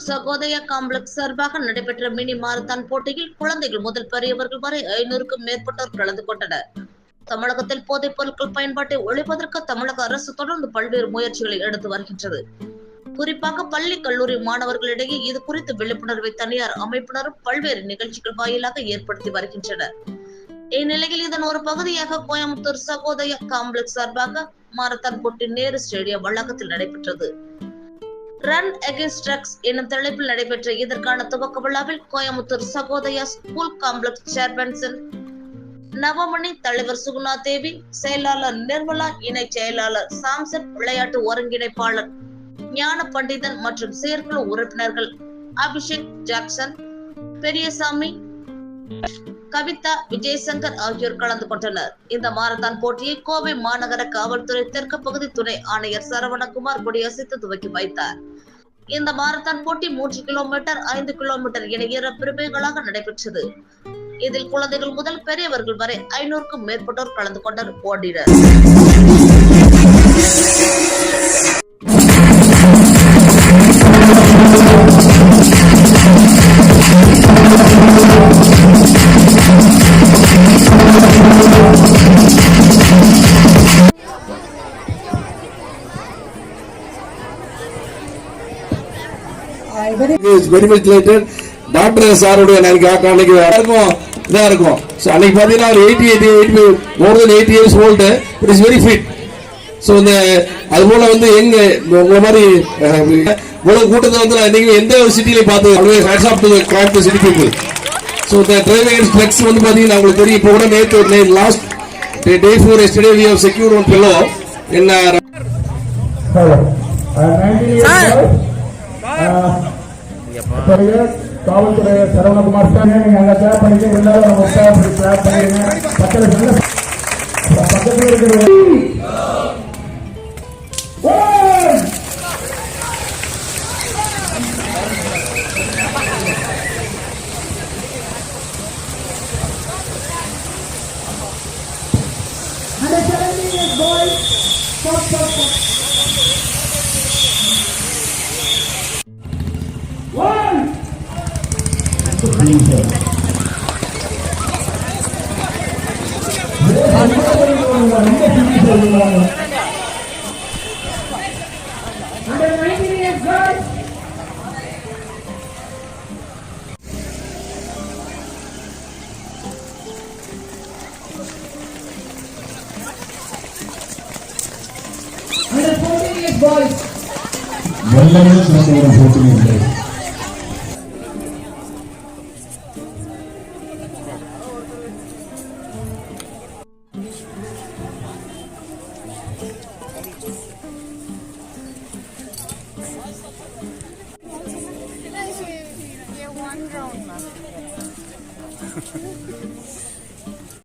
Sahodaya complex சார்பாக நடைபெற்ற mini marathon போட்டியில் குழந்தைகள் முதல் பெரியவர்கள் வரை 500க்கும் மேற்பட்டோர் கலந்து கொண்டனர். தமிழகத்தில் போதைப் பொருட்கள் பயன்பாட்டை ஒழிப்பதற்கு தமிழக அரசு தொடர்ந்து பல்வேறு முயற்சிகளை எடுத்து வருகின்றது. குறிப்பாக பள்ளி கல்லூரி மாணவர்களிடையே இது குறித்து விழிப்புணர்வை தனியார் அமைப்பினரும் பல்வேறு நிகழ்ச்சிகள் வாயிலாக ஏற்படுத்தி வருகின்றனர். இந்நிலையில் இதன் ஒரு பகுதியாக கோயம்புத்தூர் சகோதயா காம்ப்ளெக்ஸ் சார்பாக மாரத்தான் போட்டி நேரு ஸ்டேடியம் வளாகத்தில் நடைபெற்றது. ரன் அகெயின்ஸ்ட் ட்ரக்ஸ் எனும் தலைப்பில் நடைபெற்ற இதற்கான துவக்க விழாவில் Coimbatore Sahodaya school complex chairman Navamani, தலைவர் சுகுணா தேவி, செயலாளர் நிர்மலா, இணை செயலாளர் சாம்சன், விளையாட்டு ஒருங்கிணைப்பாளர் ஞான பண்டிதன் மற்றும் செயற்குழு உறுப்பினர்கள் அபிஷேக், ஜாக்சன், பெரியசாமி, கவிதா, விஜயசங்கர் ஆகியோர் கலந்து கொண்டனர். இந்த மாரத்தான் போட்டியை கோவை மாநகர காவல்துறை தெற்கு பகுதி துணை ஆணையர் சரவணகுமார் கொடியசைத்து துவக்கி வைத்தார். இந்த மாரத்தான் போட்டி 3 கிலோமீட்டர், 5 கிலோமீட்டர் என 2 பிரிவுகளாக நடைபெற்றது. இதில் குழந்தைகள் முதல் பெரியவர்கள் வரை 500க்கும் மேற்பட்டோர் கலந்து கொண்டு ஓடினர். வெரி மச் ரிலேட்டட் டாக்டர் சாருடைய அன்னைக்கு இதா இருக்கும். அன்னைக்கு பாத்தீங்கன்னா 80 years old, it is very fit. So இந்த அது போல வந்து எங்க உங்களை மாதிரி இவ்வளவு கூட்டத்தை வந்து இன்னைக்கு எந்த சிட்டிலையும் பார்த்து hats off to the Coimbatore city people. So இந்த டிரைவிங் அகெயின்ஸ்ட் ட்ரக்ஸ் வந்து பாத்தீங்கன்னா உங்களுக்கு தெரியும். இப்போ கூட நேற்று last day for yesterday we have secured one fellow in காவல்துறை சரவணகுமார் சார், நீங்க அங்க கிளாப் பண்ணிட்டு எல்லாரும் நம்ம கிளாப் பண்ணிடுங்க. பக்கத்துல இருக்கிற one round.